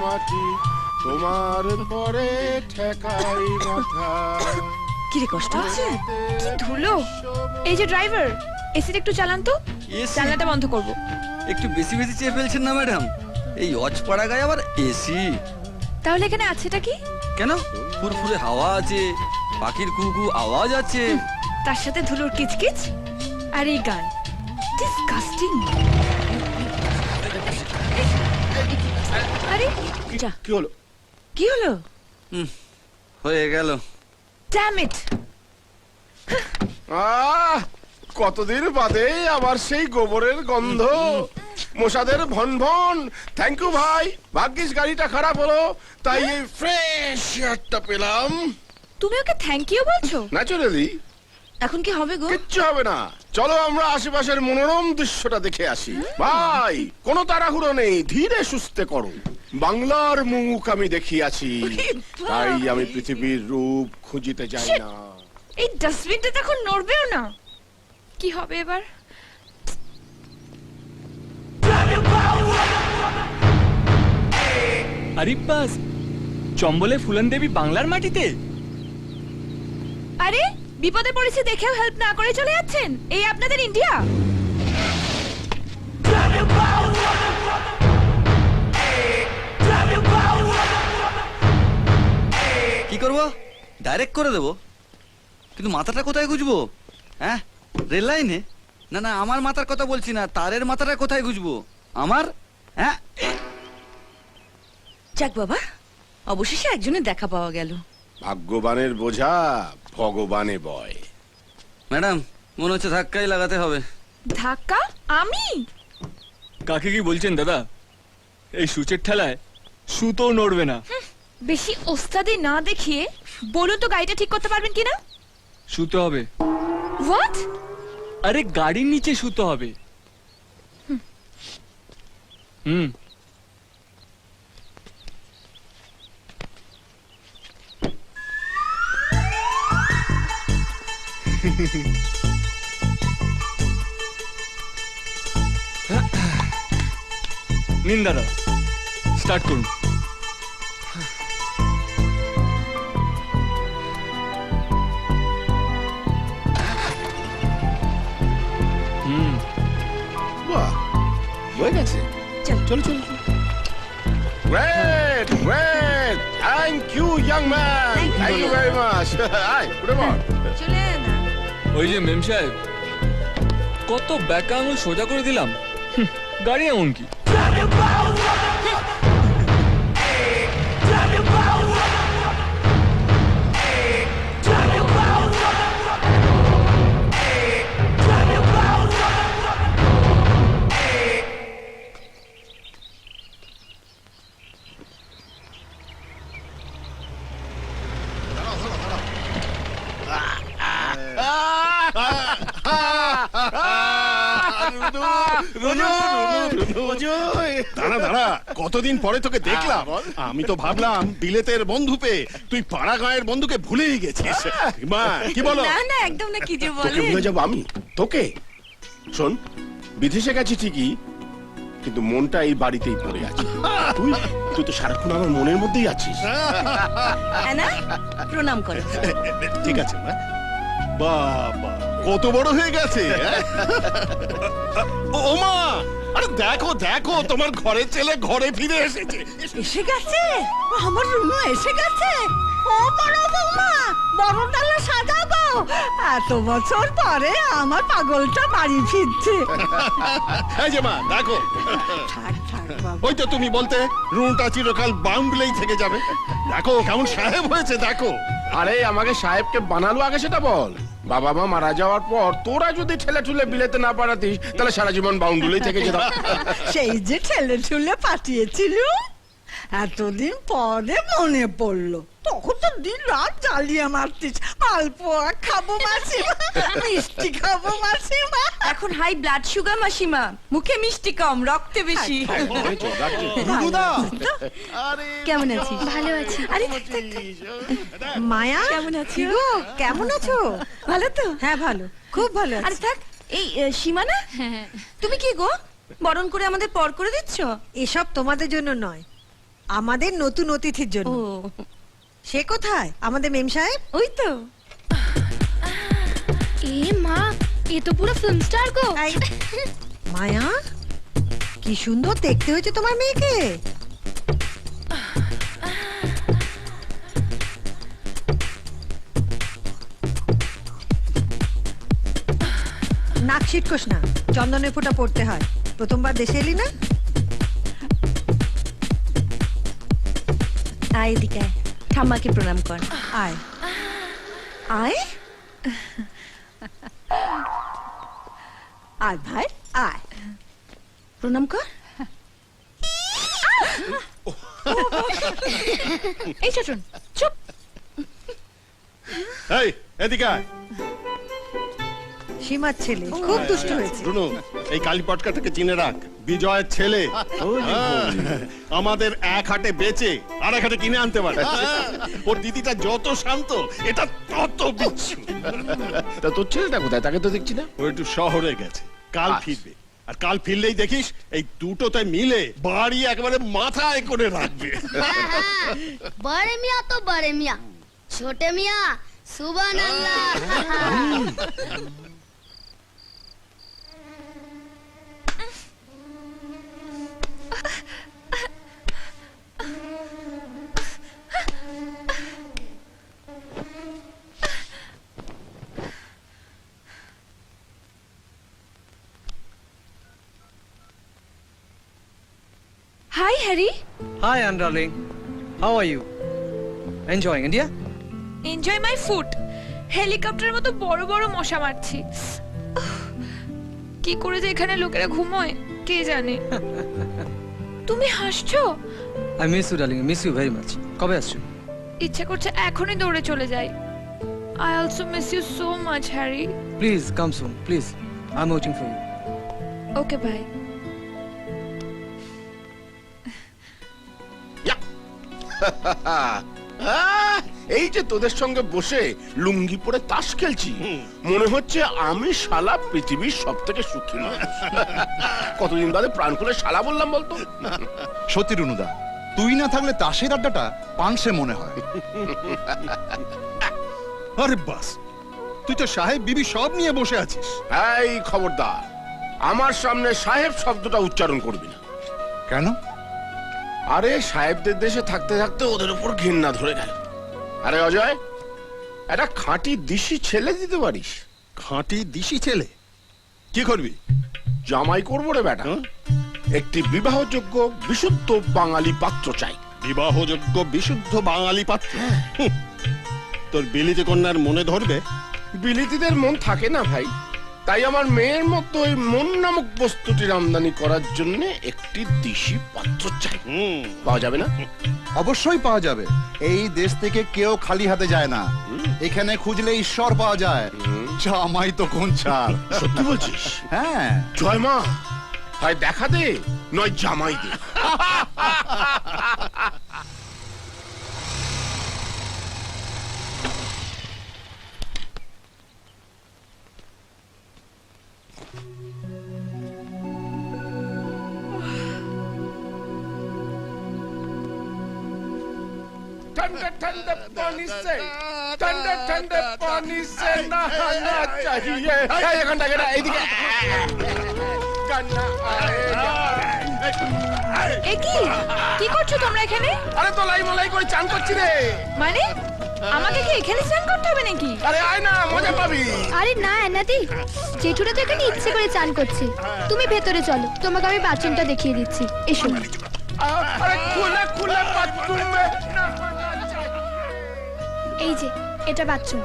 মাটি তোমার পরে ঠেকাই মাথা। কি রে, কষ্ট হচ্ছে? কি ধুলো। এই যে ড্রাইভার, এসিটা একটু চালান তো, জানলাটা বন্ধ করব। একটু বেশি বেশি চেয়ে ফেলছেন না ম্যাডাম? এই অজপাড়া গায়ে আবার এসি। তাহলে এখানে আছেটা কি? কেন, ফুরফুরে হাওয়া আছে, পাখির কুকু আওয়াজ আছে, তার সাথে ধুলোর কিচকিচ আর এই গান। ডিসকাস্টিং। আরে যা, কি হলো? কি হলো? হয়ে গেল। Damn it. কতদিন বাদে আবার সেই গোবরের গন্ধ, মশাদের ভন ভন। থ্যাংক ইউ ভাই, ভাগ্যিস গাড়িটা খারাপ হলো, তাই এই ফ্রেশ এয়ারটা পেলাম। তুমি ওকে থ্যাংক ইউ বলছো? ন্যাচারালি। এখন কি হবে গো? কিচ্ছু হবে না, চলো আমরা আশেপাশের মনোরম দৃশ্যটা দেখে আসি। ভাই, কোনো তাড়াহুড়ো নেই, ধীরে সুস্থে করো। বাংলার মুখ আমি দেখিয়াছি, তাই আমি পৃথিবীর রূপ খুঁজিতে যাই না। এই ডাস্টবিনটা তো এখন নড়বেও না। কি হবে এবার? আরিব্বাস, চম্বলে ফুলন দেবী বাংলার মাটিতে? আরে বিপদে পড়েছে দেখেও হেল্প না করে চলে যাচ্ছেন। এই আপনাদের ইন্ডিয়া? কি করবো? ডাইরেক্ট করে দেবো, কিন্তু মাথাটা কোথায় গুজবো? হ্যাঁ, রেল লাইনে? না না, আমার মাথার কথা বলছি না, তারের মাথাটা কোথায় গুজবো আমার? হ্যাঁ, যাক বাবা, অবশেষে একজনের দেখা পাওয়া গেল। ভাগ্যবানের বোঝা ভগবানে বয়। ম্যাডাম মনে হচ্ছে ধাক্কাই লাগাতে হবে। ধাক্কা? আমি? কাকে কি বলছেন দাদা? এই সূচের ঠেলায় সুতো নড়বে না। বেশি ওস্তাদি না দেখিয়ে বলুন তো, গাড়িটা ঠিক করতে পারবেন কিনা? সুতো হবে। হোয়াট? আরে গাড়ির নিচে সুতো হবে। হুম। নিন দাদা, স্টার্ট করুন। বাহ, হয়ে গেছে। চল। চলো চলো। Great great, thank you young man, thank you very much. আয় উঠে পড়। চলে না। ওই যে মেম সাহেব, কত ব্যাকা আঙুল সোজা করে দিলাম, গাড়ি এমন কি? দাঁড়া দাঁড়া, কতদিন পরে তোকে দেখলাম। আমি তো ভাবলাম বিলেতের বন্ধু পেয়ে তুই পাড়া গাঁয়ের বন্ধুকে ভুলেই গেছিস। মা কি বলো? না না, একদম না। কি যে তোকে বলে। ভুলে যাবো আমি? তোকে? শোন, বিদেশে গেছি ঠিকই, কিন্তু মনটা এই বাড়িতেই পড়ে আছে। তুই তুই তো সারাক্ষণ আমার মনের মধ্যেই আছিস। না, প্রণাম করো। ঠিক আছে মা। বাবা কত বড় হয়ে গেছে। ও মা, আরে দেখো দেখো, তোমার ঘরের ছেলে ঘরে ফিরে এসেছে। এসে গেছে আমার রুনু, এসে গেছে। ও বড় বৌমা, বড় ডালা সাজাবো। এত বছর পরে আমার পাগলটা বাড়ি ফিরছে। এই যে মা দেখো, থাক থাক বাবা। ওই তো তুমি বলতে রুনটা চিরকাল বাউন্ডলেই থেকে যাবে। দেখো কেমন সাহেব হয়েছে দেখো। আরে আমাকে সাহেবকে বানালো আগে সেটা বল। বাবা মা মারা যাওয়ার পর তোরা যদি ঠেলে ঠুলে বিলেতে না পারাতিস, তাহলে সারা জীবন বাউন্ডুলেই থেকে যেতাম। সেই যে ঠেলে ঠুলে পাঠিয়েছিল, এতদিন পরে মনে পড়লো। তখন তো দিন রাত জ্বালিয়ে মারতিস। মালপোয়া খাবো মাসিমা, মিষ্টি খাবো মাসিমা। এখন হাই ব্লাড সুগার মাসিমা, মুখে মিষ্টি কম, রক্তে বেশি। কেমন আছিস? ভালো আছি। আরে মায়া, কেমন আছিস? কি গো, কেমন আছো? ভালো তো? হ্যাঁ ভালো, খুব ভালো আরে আছি। থাক, এই সীমা না? তুমি কি গো বরণ করে আমাদের পর করে দিচ্ছ? এসব তোমাদের জন্য নয়, আমাদের নতুন অতিথির জন্য সে কোথায় আমাদের মেম সাহেব? ওই তো। এ মা, এ তো পুরো ফিল্ম স্টার গো। এই, মায়া কি সুন্দর দেখতে হয়েছে তোমার মেয়েকে। নাক ছিটকোস না, চন্দনের ফোঁটা পড়তে হয়। প্রথমবার দেশে এলি না? আয় এদিকে আয়। ঠাম্মাকে প্রণাম কর। আয় আয়। আয় ভাই আয়। প্রণাম কর। এই চটন চুপ। এই এদিকে আয়। সীমার ছেলে খুব দুষ্ট হয়েছে। রুনু, এই কালীপটকাটাকে চিনে রাখ, বিজয়ের ছেলে। হ্যাঁ, আমাদের এক হাটে বেচে আর এক হাটে কিনে আনতে পারে। ওর দিদিটা যত শান্ত, এটা তত বিচ্ছু। তা তোর ছেলেটা কোথায়? তাকে তো দেখছি না। ও একটু শহরে গেছে, কাল ফিরবে। আর কাল ফিরলেই দেখিস এই দুটোতে মিলে বাড়ি একেবারে মাথায় করে রাখবে। বড় মিয়া তো বড় মিয়া, ছোটে মিয়া সুবহানাল্লাহ। Hi Harry. Hi, Anne darling. How are you? Enjoying India? Enjoy my food. হেলিকপ্টারের মতো বড় বড় মশা মারছি। উফ, কি করে যে এখানে লোকেরা ঘুমোয় কে জানে। তুমি হাসছো? I miss you, darling. I miss you very much. কবে আসছো? ইচ্ছে করছে এখনই দৌড়ে চলে যাই। I also miss you so much, Harry. Please come soon, please. I'm waiting for you. Okay, bye. এই যে তোদের সঙ্গে বসে লুঙ্গি পরে তাস খেলছি, মনে হচ্ছে আমি শালা পৃথিবীর সব থেকে সুখী মানুষ। কতদিন বাদে প্রাণ খুলে শালা বললাম বলতো। সত্যি রুনুদা, তুই না থাকলে তাসের আড্ডাটা পাংশে মনে হয়। আরে বাস, তুই তো সাহেব বিবি সব নিয়ে বসে আছিস। এই খবরদার, আমার সামনে সাহেব শব্দটা উচ্চারণ করবি না। কেন? আরে সাহেবদের দেশে থাকতে থাকতে ওদের উপর ঘৃণা ধরে গেল। আরে অজয়, একটা খাঁটি দিশি ছেলে দিতে পারিস? খাঁটি দিশি ছেলে? কি করবি? জামাই করবো রে বেটা। একটি বিবাহযোগ্য বিশুদ্ধ বাঙালি পাত্র চাই। বিবাহযোগ্য বিশুদ্ধ বাঙালি পাত্র? হুঁ, তোর বিলিতি কন্যার মনে ধরবে? বিলিতিদের মন থাকে না ভাই, তাই আমার মেয়ের মতো ওই মন নামক বস্তুটির আমদানি করার জন্য একটি দিশি পাত্র চাই। পাওয়া যাবে না? অবশ্যই পাওয়া যাবে। এই দেশ থেকে কেউ খালি হাতে যায় না। এখানে খুঁজলে ঈশ্বর পাওয়া যায়। জামাই তো কোন ছাড়। সত্যি বলছিস? হ্যাঁ। জয় মা, হয় দেখা দে নয় জামাই দে। ठंडे ठंडे पानी से ठंडे ठंडे पानी से नहाना चाहिए। এই ঘন্টা গেটা এইদিকে গান্না এ কি করছো তোমরা এখানে? আরে তো লাই মলাই করে চান করছি রে। মানে আমাকে কি এখানে স্নান করতে হবে নাকি? আরে আয় না, মজা পাবি। আরে না এনাদি, জেঠুরা তো এখানে ইচ্ছে করে চান করছে। তুমি ভেতরে চলো, তোমাকে আমি বাথরুমটা দেখিয়ে দিচ্ছি। এসো। আরে খুলে খুলে বাথরুমে নহানা चाहिए। এই যে এটা বাথরুম।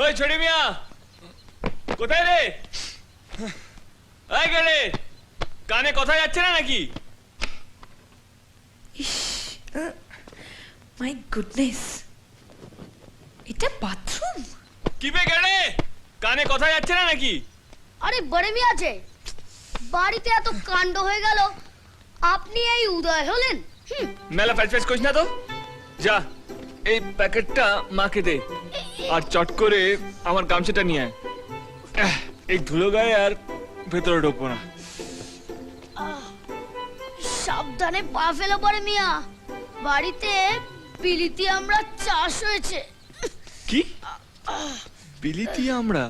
ওই ছোটি মিয়া, কোথায় রে? এই গেলে কানে কথা যাচ্ছে না নাকি? মাই গুডনেস, এটা বাথরুম? কি বে গেলে, কানে কথা যাচ্ছে না নাকি? আরে বড় মিয়া যে বাড়িতে এত কাণ্ড হয়ে গেল, আপনি এই উদয় হলেন? মেলা ফ্যাচ ফ্যাচ করিস না তো। যা এই প্যাকেটটা মাকে দে, আর চট করে আমার গামছাটা নিয়ে আয়। এই ধুলো গায়ে আর ভেতরে ঢুকবো না। সাবধানে পা ফেলো পরে মিয়া, বাড়িতে পিলিতি আমরা চাষ হয়েছে। কি বিলিতি আমরা?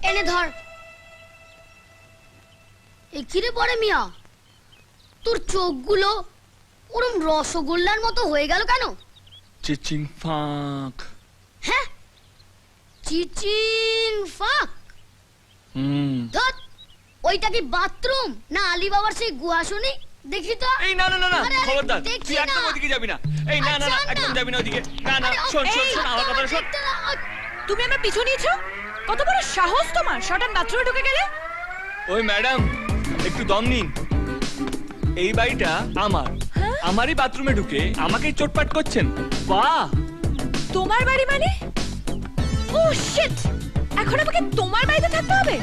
এনে ধর। এ কিরে পরে মিয়া, তোর চোখগুলো ওরম রসগোল্লার মতো হয়ে গেল কেন? চিচিং ফাঁক। হ্যাঁ, চিচিং ফাক। ধত, ওইটা কি বাথরুম না আলী বাবার সেই গুহা শুনি? দেখি তো। এই না না না না, আরে, আরে, খবরদার, দেখছি তুই একদম না। ওদিকে যাবি না। এই না না না, আচ্ছা, একদম না। যাবি না ওদিকে। না না, আরে, শোন শোন এই, শোন, আমার কথা শোন। তুমি আমার পিছু নিয়েছো? কত বড় সাহস তোমার, শটান বাথরুমে ঢুকে গেলে? ওই ম্যাডাম, একটু দম নিন। এই বাড়িটা আমার, আমারই বাথরুমে ঢুকে আমাকেই চোটপাট করছেন। বাহ, তোমার বাড়ি মানে? ও শিট, এখন আমাকে তোমার বাড়িতে থাকতে হবে?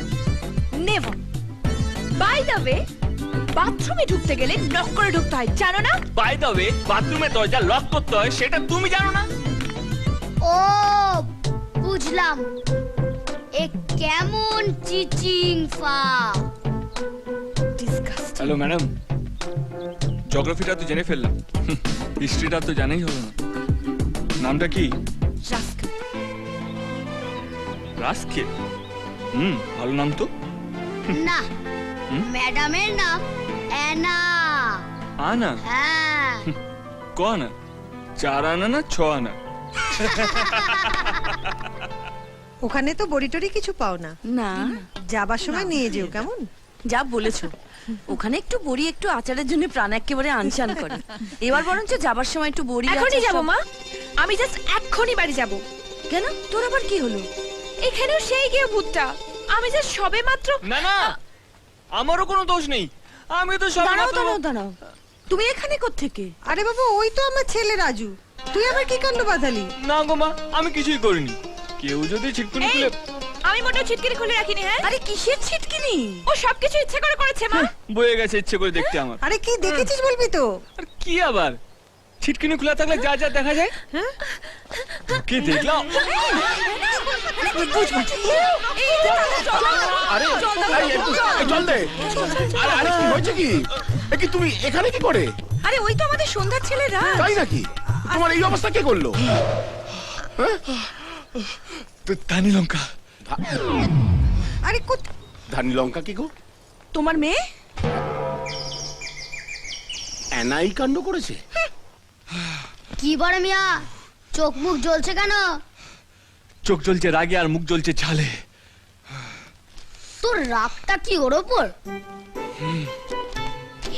নেভার। বাই দ্য ওয়ে, বাথরুমে ঢুকতে গেলে নক করে ঢুকতে হয়, জানো না? বাই দ্য ওয়ে, বাথরুমের দরজা লক করতে হয় সেটা তুমি জানো না? ও বুঝলাম, এ কেমন চিচিং ফাক। ডিসগাস্টিং। হ্যালো ম্যাডাম, জিওগ্রাফিটা তো জেনে ফেললাম, হিস্ট্রিটা তো জানাই হলো না। নামটা কি? রাস্কেল। রাস্কেল? ভালো নাম তো। না, ম্যাডামের নাম অ্যানা। আনা? হ্যাঁ। ক আনা? 4 আনা না 6 আনা? ওখানে তো বড়ি টড়ি কিছু পাও না, না, যাবার সময় নিয়ে যেও কেমন? যা বলেছো। ওখানে একটু বড়ি একটু আচারের জন্য প্রাণ একেবারে আনচান করে। এবার বরঞ্চ যাবার সময় একটু বড়ি এখনই আচার যাবো সব- মা, আমি জাস্ট এক্ষুনি বাড়ি যাব। কেন, তোর আবার কি হলো? এখানেও সেই গিয়ে ভূতটা, আমি যে সবে মাত্র। না না, আমারও কোনো দোষ নেই, আমি তো সব দাঁড়াও দাঁড়াও দাঁড়াও, তুমি এখানে কোত্থেকে? আরে বাবু, ওই তো আমার ছেলে রাজু। তুই আবার কি কাণ্ড বাঁধালি? না গো মা, আমি কিছুই করিনি। কেউ যদি ছিটকুনি এই, খুলে। আমি মোটেও ছিটকিনি খুলে রাখিনি। হ্যাঁ, আরে কিসের ছিটকিনি? ও সবকিছু ইচ্ছে করে করেছে মা। বয়ে গেছে ইচ্ছে করে দেখতে আমার। আরে কি দেখেছিস বলবি তো? আর কি আবার, ছিটকিনি খোলা থাকলে যা যা দেখা যায়। কি দেখলাম? আরে এই, এই, চল দে। আরে আরে কি হয়েছে কি? এ কি তুমি এখানে কি করে? আরে ওই তো আমাদের সন্ধ্যার ছেলেরা। তাই নাকি? তোমার এই অবস্থা কে করলো? ধানি লঙ্কা। আরে ধানি লঙ্কা কি গো? তোমার মেয়ে? এনাই কাণ্ড করেছে? কি বড় মিয়া, চোখ মুখ জ্বলছে কেন? চোখ জ্বলছে রাগে আর মুখ জ্বলছে ঝালে। তোর রাগটা কি ওর ওপর?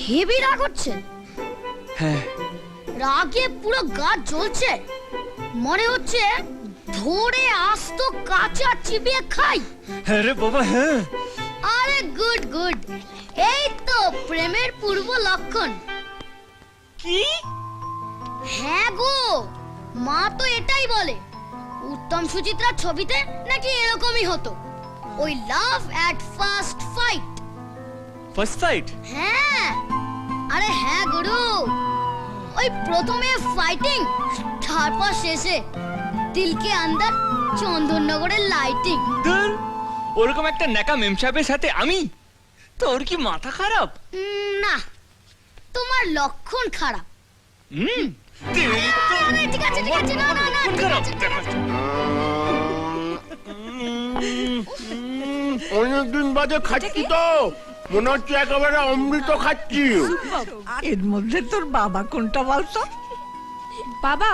হেভি রাগ হচ্ছে। হ্যাঁ, রাগে পুরো গা জ্বলছে, মনে হচ্ছে ধরে আস্ত কাঁচা চিবিয়ে খাই। আরে বাবা, হ্যাঁ। আরে গুড গুড, এই তো প্রেমের পূর্ব লক্ষণ। কি? হ্যাঁ গো, মা তো এটাই বলে। উত্তম সুচিত্রার ছবিতে নাকি এরকমই হতো, ওই love at first fight. First fight? হ্যাঁ, আরে হ্যাঁ গুরু, ওই প্রথমে ফাইটিং, তারপর শেষে দিলকে আন্দার চন্দননগরের লাইটিং। ধুর, ওরকম একটা নেকা মেম সাহেবের সাথে আমি? তোর কি মাথা খারাপ? না, তোমার লক্ষণ খারাপ। আরে, ঠিক আছে ঠিক আছে, না না না, ঠিক আছে, ঠিক আছে। অনেকদিন বাদে খাচ্ছি তো, মনে হচ্ছে একেবারে অমৃত খাচ্ছি। এর মধ্যে তোর বাবা কোনটা বলতো? বাবা?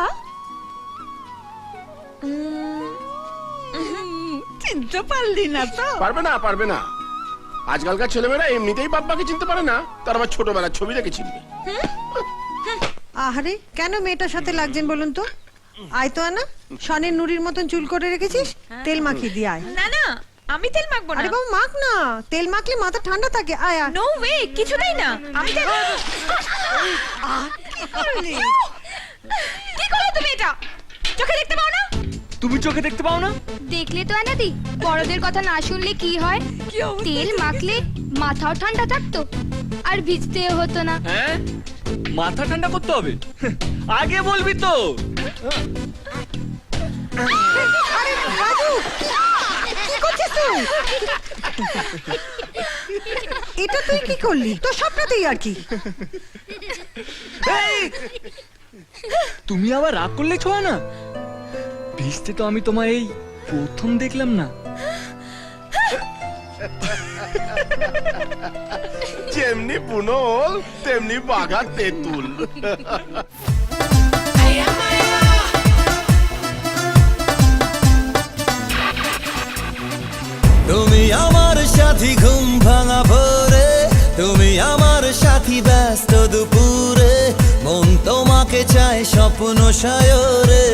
চিনতে পারলি না তো? পারবে না, পারবে না। আজকালকার ছেলেমেয়েরা এমনিতেই বাপ্পাকে চিনতে পারে না, তার আবার ছোটবেলার ছবি দেখে চিনবে। আহারে কেন মেয়েটার সাথে লাগছেন বলুন তো? আয় তো আনা, শনের নুরির মতন চুল করে রেখেছিস, তেল মাখিয়ে দিয়ে আয়। না না, আমি তেল মাখবো না। আরে বাবা মাখ না, তেল মাখলে মাথা ঠান্ডা থাকে। আয় আয়। নো ওয়ে, কিছুতেই না। আমি তেল কি করলি? কি করলে তুমি এটা? চোখে দেখতে পাও না? তুমি চোখে দেখতে পাও না? দেখলে তো আনাদি, বড়দের কথা না শুনলে কি হয়? তেল মাখলে মাথাও ঠান্ডা থাকতো আর ভিজতেও হতো না। হ্যাঁ, মাথা ঠান্ডা করতে হবে। আগে বলবি তো। আরে রাজু, কি করছিস তুই? এটা তুই কি করলি? তোর স্বপ্নতেই আর কি। এই! তুমি আবার রাগ করলে ছোঁয়া না? ভিজতে তো আমি তোমায় এই প্রথম দেখলাম না। যেমনি পুনল তেমনি বাঘা তেঁতুল। তুমি আমার সাথী ঘুম ভাঙা ভোরে, তুমি আমার সাথী ব্যস্ত দুপুরে, মন তোমাকে চায় স্বপ্ন সায়রে।